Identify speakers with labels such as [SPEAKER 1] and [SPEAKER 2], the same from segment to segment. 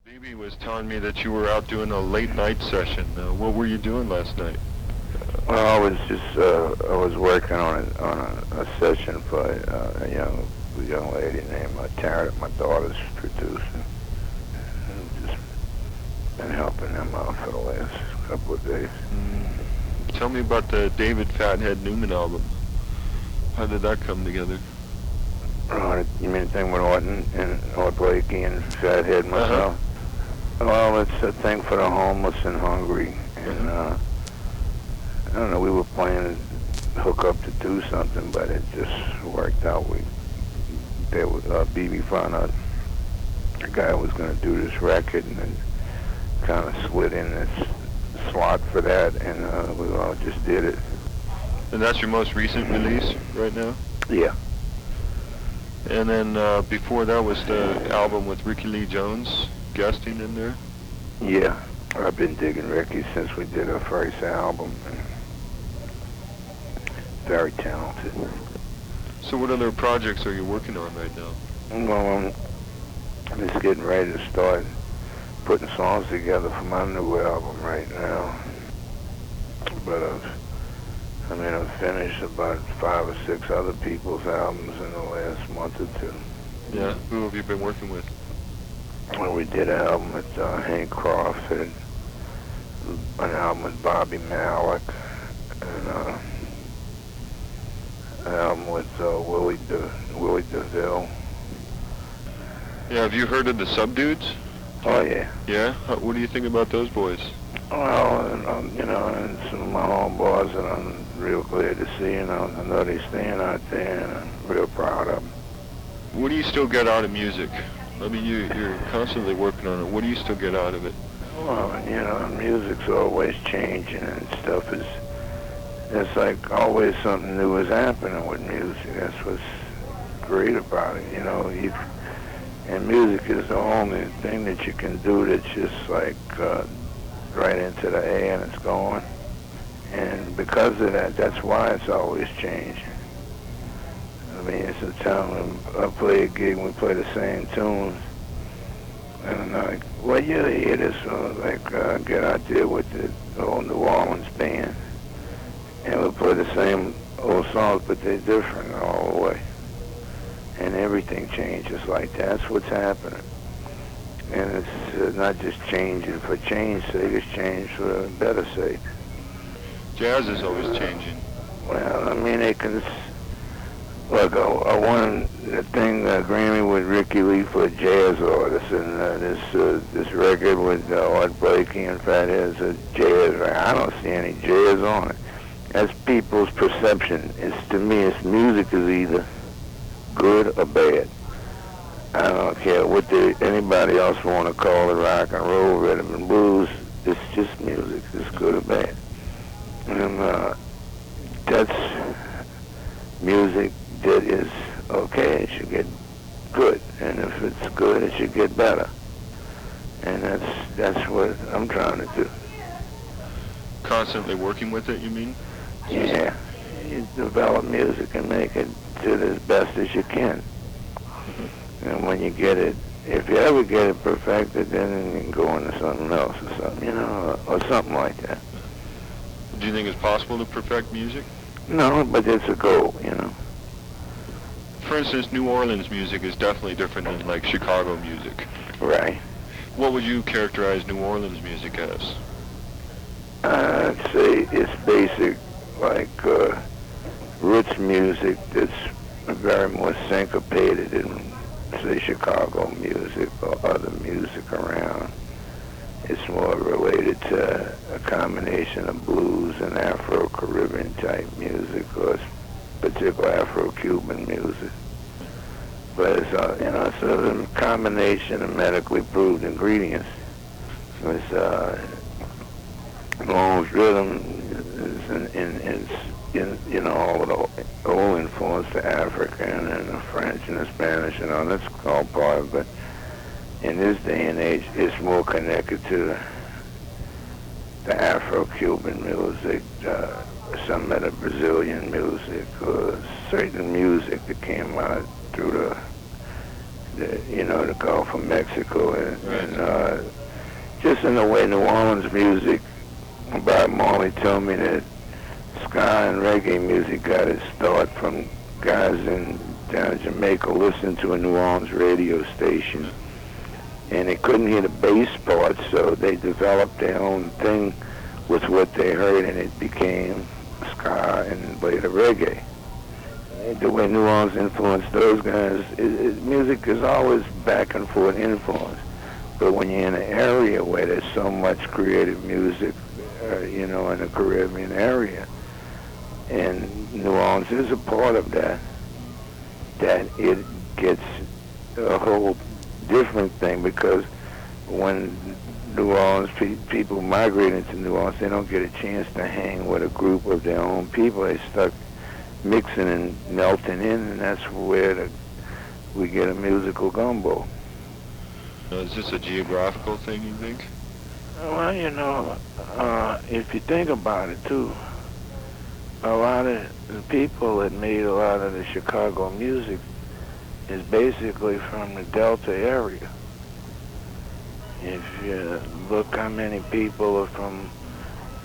[SPEAKER 1] Baby was telling me that you were out doing a late night session. What were you doing last night?
[SPEAKER 2] Well, I was just I was working on a session for a young lady named Tara, my daughter's producing. And just been helping them out for the last couple of days.
[SPEAKER 1] Tell me about the David Fathead Newman album. How did that come together?
[SPEAKER 2] You mean the thing with Orton or Blakey and Fathead myself? Well, it's a thing for the homeless and hungry, and I don't know. We were planning to hook up to do something, but it just worked out. BB found out the guy was going to do this record, and then kind of slid in this slot for that, and we all just did it.
[SPEAKER 1] And that's your most recent release right now?
[SPEAKER 2] Yeah.
[SPEAKER 1] And then before that was the album with Rickie Lee Jones guesting in there?
[SPEAKER 2] Yeah. I've been digging Rickie since we did our first album. Very talented.
[SPEAKER 1] So what other projects are you working on right now?
[SPEAKER 2] Well, I'm just getting ready to start putting songs together for my new album right now. But I've finished about 5 or 6 other people's albums in the last month or two.
[SPEAKER 1] Yeah, who have you been working with?
[SPEAKER 2] Well, we did an album with Hank Crawford, an album with Bobby Malik, and an album with Willie DeVille.
[SPEAKER 1] Yeah, have you heard of the Subdudes?
[SPEAKER 2] Oh, yeah.
[SPEAKER 1] Yeah? What do you think about those boys?
[SPEAKER 2] Well, and some of my homeboys that I'm real glad to see, I know they staying out there, and I'm real proud of them.
[SPEAKER 1] What do you still get out of music? I mean, you're constantly working on it. What do you still get out of it?
[SPEAKER 2] Well, music's always changing and stuff it's like always something new is happening with music. That's what's great about it, and music is the only thing that you can do that's just like right into the air and it's going. And because of that, that's why it's always changing. I mean, it's a time when I play a gig and we play the same tunes. And I'm like, well, you hear this song, get out there with the old New Orleans band. And we'll play the same old songs, but they're different all the way. And everything changes like that. That's what's happening. And it's not just changing for change's sake, it's changed for better sake.
[SPEAKER 1] Jazz is always changing.
[SPEAKER 2] Well, I mean, they can... Look, I won the thing, Grammy with Rickie Lee for a jazz artist, and this record with Art Blakey and Fathead's a jazz record. I don't see any jazz on it. That's people's perception. To me, it's music is either good or bad. I don't care what anybody else want to call it, rock and roll, rhythm and blues. It's just music. It's good or bad. And that's music that is okay. It should get good. And if it's good, it should get better. And that's what I'm trying to do.
[SPEAKER 1] Constantly working with it, you mean?
[SPEAKER 2] Yeah. You develop music and make it do it as best as you can. And when you get it, if you ever get it perfected, then you can go into something else or something, or something like that.
[SPEAKER 1] Do you think it's possible to perfect music?
[SPEAKER 2] No, but it's a goal,
[SPEAKER 1] For instance, New Orleans music is definitely different than, like, Chicago music.
[SPEAKER 2] Right.
[SPEAKER 1] What would you characterize New Orleans music as?
[SPEAKER 2] I'd say it's basic, like, roots music that's very more syncopated than, say, Chicago music or other music around. It's more related to a combination of blues and Afro-Caribbean type music, or particular Afro-Cuban music. But it's it's a combination of medically proved ingredients. It's Long's rhythm is all of the old influence, the African and the French and the Spanish, that's all part of it. In this day and age, it's more connected to the Afro-Cuban music, some of the Brazilian music, certain music that came out through the Gulf of Mexico, and just in the way New Orleans music. Bob Marley told me that ska and reggae music got its start from guys down in Jamaica listening to a New Orleans radio station, and they couldn't hear the bass part, so they developed their own thing with what they heard, and it became ska and later reggae. The way New Orleans influenced those guys, music is always back and forth influence. But when you're in an area where there's so much creative music, in the Caribbean area, and New Orleans is a part of that, that it gets a whole different thing, because when New Orleans people migrate into New Orleans, they don't get a chance to hang with a group of their own people. They stuck mixing and melting in, and that's where we get a musical gumbo.
[SPEAKER 1] Is this a geographical thing, you think?
[SPEAKER 2] Well, if you think about it too, a lot of the people that made a lot of the Chicago music is basically from the Delta area. If you look how many people are from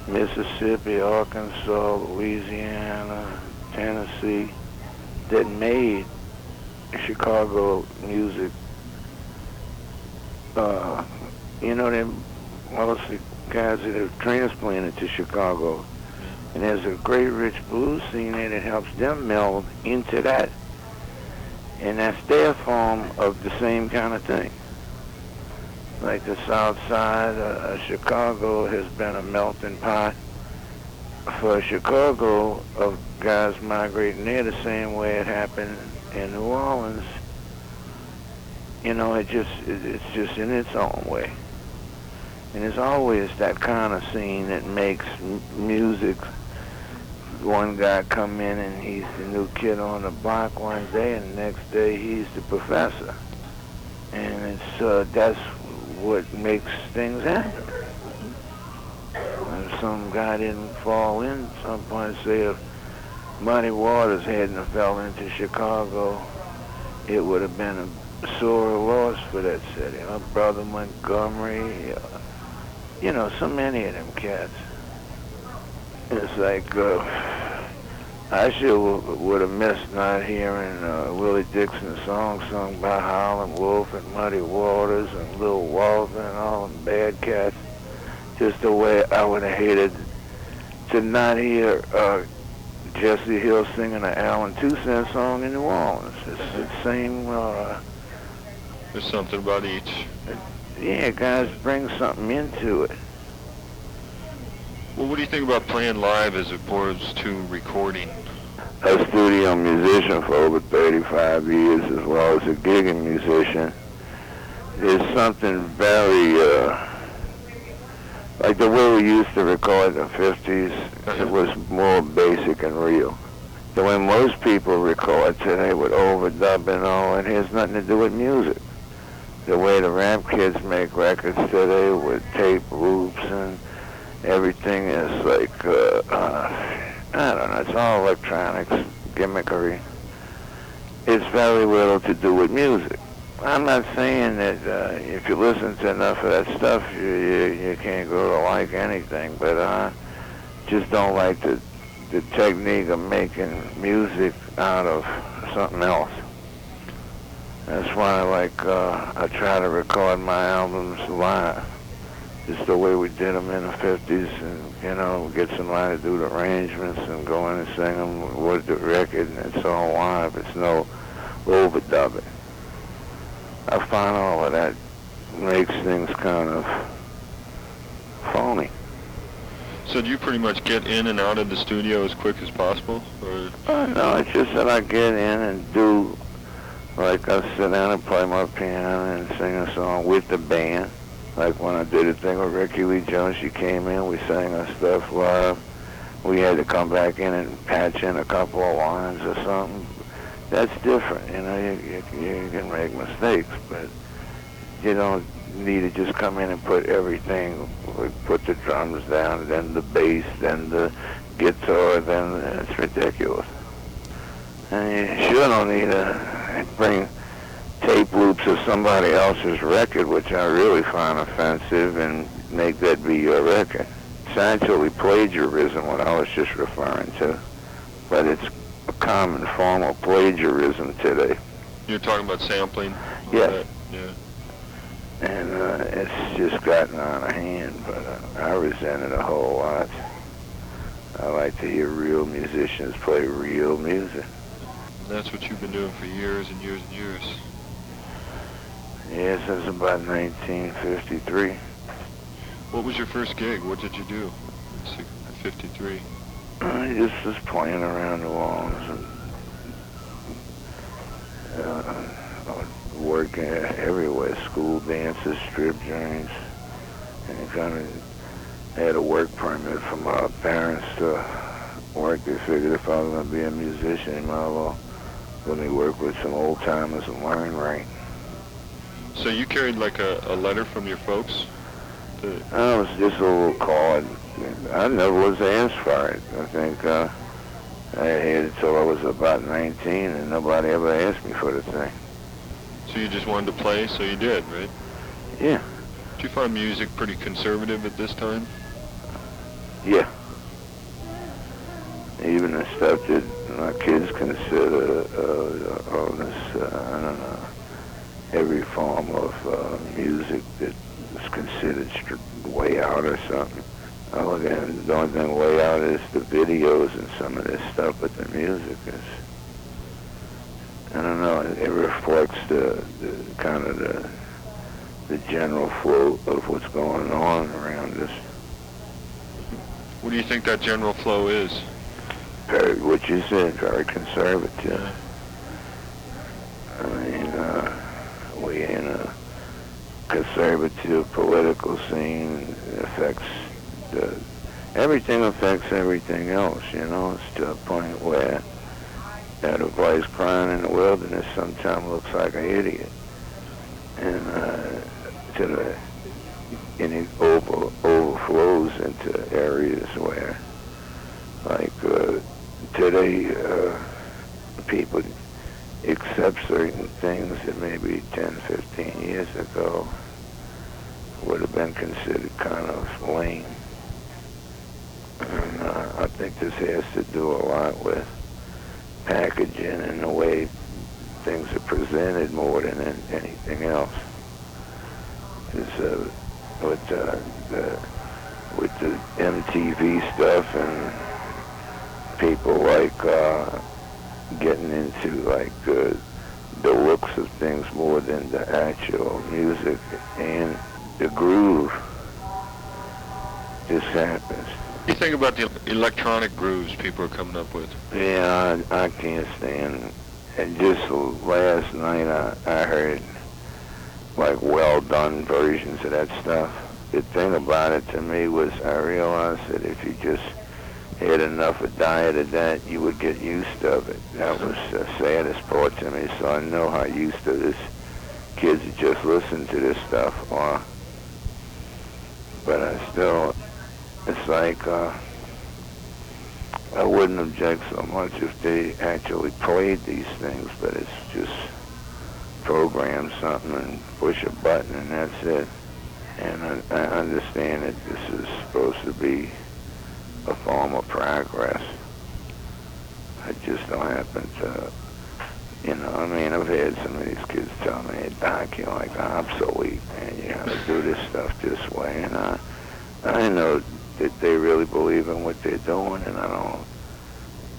[SPEAKER 2] Mississippi, Arkansas, Louisiana, Tennessee, that made Chicago music, they're mostly guys that have transplanted to Chicago. And there's a great rich blues scene there that helps them meld into that. And that's their form of the same kind of thing. Like the South Side of Chicago has been a melting pot for Chicago of guys migrating there the same way it happened in New Orleans. It's just in its own way. And there's always that kind of scene that makes music. One guy come in and he's the new kid on the block one day, and the next day he's the professor. And it's that's what makes things happen. If some guy didn't fall in, some point say if Muddy Waters hadn't fell into Chicago, it would have been a sore loss for that city. My brother Montgomery, so many of them cats. It's like, I sure would have missed not hearing Willie Dixon's song sung by Howlin' Wolf and Muddy Waters and Lil Walter and all them bad cats. Just the way I would have hated to not hear Jesse Hill singing an Allen Toussaint song in New Orleans. It's the same.
[SPEAKER 1] There's something about each.
[SPEAKER 2] Yeah, guys bring something into it.
[SPEAKER 1] Well, what do you think about playing live as opposed to recording?
[SPEAKER 2] A studio musician for over 35 years, as well as a gigging musician. There's something very, like the way we used to record in the 50s, it was more basic and real. The way most people record today with overdub and all, it has nothing to do with music. The way the rap kids make records today with tape loops and everything is like, I don't know, it's all electronics, gimmickry. It's very little to do with music. I'm not saying that if you listen to enough of that stuff, you can't grow to like anything, but I just don't like the technique of making music out of something else. That's why I try to record my albums live. Just the way we did them in the 50s, and, get somebody to do the arrangements and go in and sing them with the record, and it's all live. It's no overdubbing. I find all of that makes things kind of phony.
[SPEAKER 1] So do you pretty much get in and out of the studio as quick as possible? Or?
[SPEAKER 2] No, it's just that I get in and do, like I sit down and play my piano and sing a song with the band. Like when I did a thing with Rickie Lee Jones, she came in, we sang our stuff live. We had to come back in and patch in a couple of lines or something. That's different, you can make mistakes, but you don't need to just come in and put everything, put the drums down, then the bass, then the guitar, then it's ridiculous. And you sure don't need to bring tape loops of somebody else's record, which I really find offensive, and make that be your record. It's actually plagiarism, what I was just referring to, but it's a common form of plagiarism today.
[SPEAKER 1] You're talking about sampling?
[SPEAKER 2] Yes.
[SPEAKER 1] Yeah.
[SPEAKER 2] And it's just gotten out of hand, but I resent it a whole lot. I like to hear real musicians play real music.
[SPEAKER 1] And that's what you've been doing for years and years and years.
[SPEAKER 2] Yeah, since about 1953.
[SPEAKER 1] What was your first gig? What did you do in 53?
[SPEAKER 2] I just was playing around New Orleans and working everywhere, school dances, strip joints, and kind of had a work permit from my parents to work. They figured if I was going to be a musician, they might as well let me work with some old timers and learn right.
[SPEAKER 1] So you carried like a letter from your folks?
[SPEAKER 2] I was just a little card. I never was asked for it. I think I had it until I was about 19, and nobody ever asked me for the thing.
[SPEAKER 1] So you just wanted to play, so you did, right?
[SPEAKER 2] Yeah.
[SPEAKER 1] Did you find music pretty conservative at this time?
[SPEAKER 2] Yeah. Even the stuff that my kids consider all this, I don't know, every form of music that is considered way out or something. I look at it, the only thing way out is the videos and some of this stuff, but the music is, I don't know, it reflects the kind of the general flow of what's going on around us.
[SPEAKER 1] What do you think that general flow is?
[SPEAKER 2] Very, what you said, very conservative. I mean, we in a conservative political scene. It affects everything affects everything else, you know. It's to a point where that a voice crying in the wilderness sometimes looks like an idiot. And it overflows into areas where, like, today, people accept certain things that maybe 10, 15 years ago would have been considered kind of lame. And I think this has to do a lot with packaging and the way things are presented more than anything else. Because with the MTV stuff and people like getting into like the looks of things more than the actual music and the groove just happens.
[SPEAKER 1] What do you think about the electronic grooves people are coming up with?
[SPEAKER 2] Yeah, I can't stand. And just last night I heard like well done versions of that stuff. The thing about it to me was I realized that if you just had enough a diet of that, you would get used to it. That was the saddest part to me. So I know how used to this kids that just listen to this stuff are. But I still, it's like I wouldn't object so much if they actually played these things, but it's just program something and push a button and that's it. And I understand that this is supposed to be a form of progress. I just don't happen to, you know, I mean, I've had some of these kids tell me, hey, Doc, you're like obsolete, man, you gotta do this stuff this way. And I know that they really believe in what they're doing, and I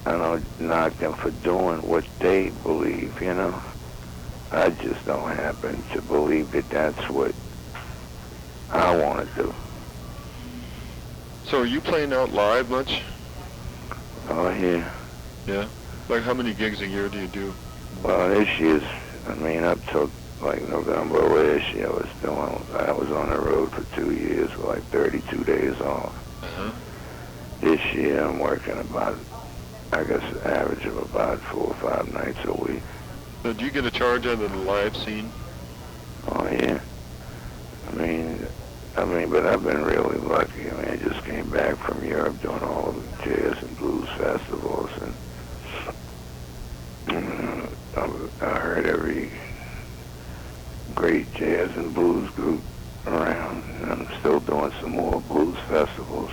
[SPEAKER 2] don't knock them for doing what they believe, you know. I just don't happen to believe that that's what I want to do.
[SPEAKER 1] So are you playing out live much?
[SPEAKER 2] Oh, yeah.
[SPEAKER 1] Yeah? Like how many gigs a year do you do?
[SPEAKER 2] Well, this year's, I mean, up till like November last year, I was on the road for 2 years with like 32 days off.
[SPEAKER 1] Uh-huh.
[SPEAKER 2] This year I'm working about, I guess, an average of about 4 or 5 nights a week.
[SPEAKER 1] So do you get a charge out of the live scene?
[SPEAKER 2] Oh, yeah. I mean, but I've been really lucky. I mean, I just came back from Europe doing all of the jazz and blues festivals, and I heard great jazz and blues group around, and I'm still doing some more blues festivals.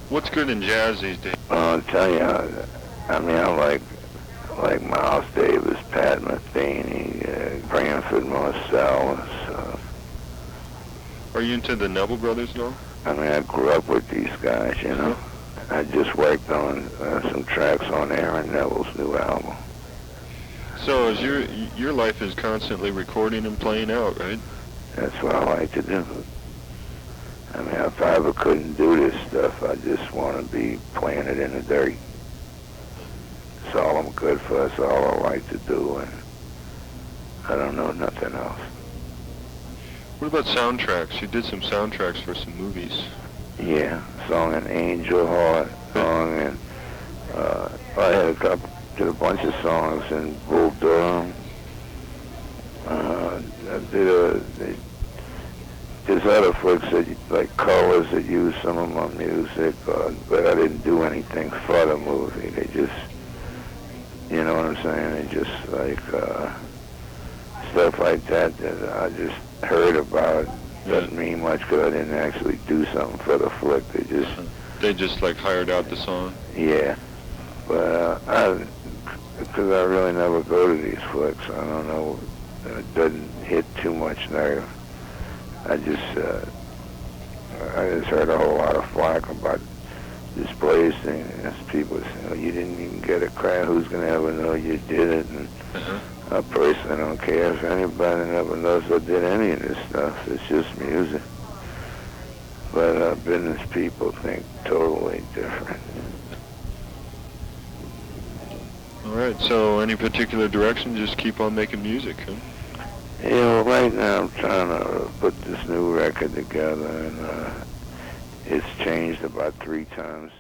[SPEAKER 1] What's good in jazz these days?
[SPEAKER 2] I'll tell you, I mean, I like Miles Davis, Pat Metheny, Branford Marsalis.
[SPEAKER 1] Are you into the Neville Brothers, though?
[SPEAKER 2] I mean, I grew up with these guys, you know. I just worked on some tracks on Aaron Neville's new album.
[SPEAKER 1] So is your life is constantly recording and playing out, right?
[SPEAKER 2] That's what I like to do. I mean, if I ever couldn't do this stuff, I just want to be playing it in the dirt. It's all I'm good for. It's all I like to do, and I don't know nothing else.
[SPEAKER 1] What about soundtracks? You did some soundtracks for some movies.
[SPEAKER 2] Yeah, song in Angel Heart, song in, I had did a bunch of songs in Bull Durham. I there's other folks that, like Colors, that use some of my music, but I didn't do anything for the movie. They just, you know what I'm saying? They just like, stuff like that I just heard about. Doesn't mean much because I didn't actually do something for the flick. They just
[SPEAKER 1] like hired out the song?
[SPEAKER 2] Yeah. But because I really never go to these flicks, I don't know, it doesn't hit too much nerve. I just heard a whole lot of flack about this Blaze thing. And people saying, oh, you didn't even get a crack, who's going to ever know you did it? And I personally don't care if anybody ever knows I did any of this stuff. It's just music. But business people think totally different.
[SPEAKER 1] All right, so any particular direction, just keep on making music, huh?
[SPEAKER 2] Yeah, well, right now I'm trying to put this new record together, and it's changed about 3 times.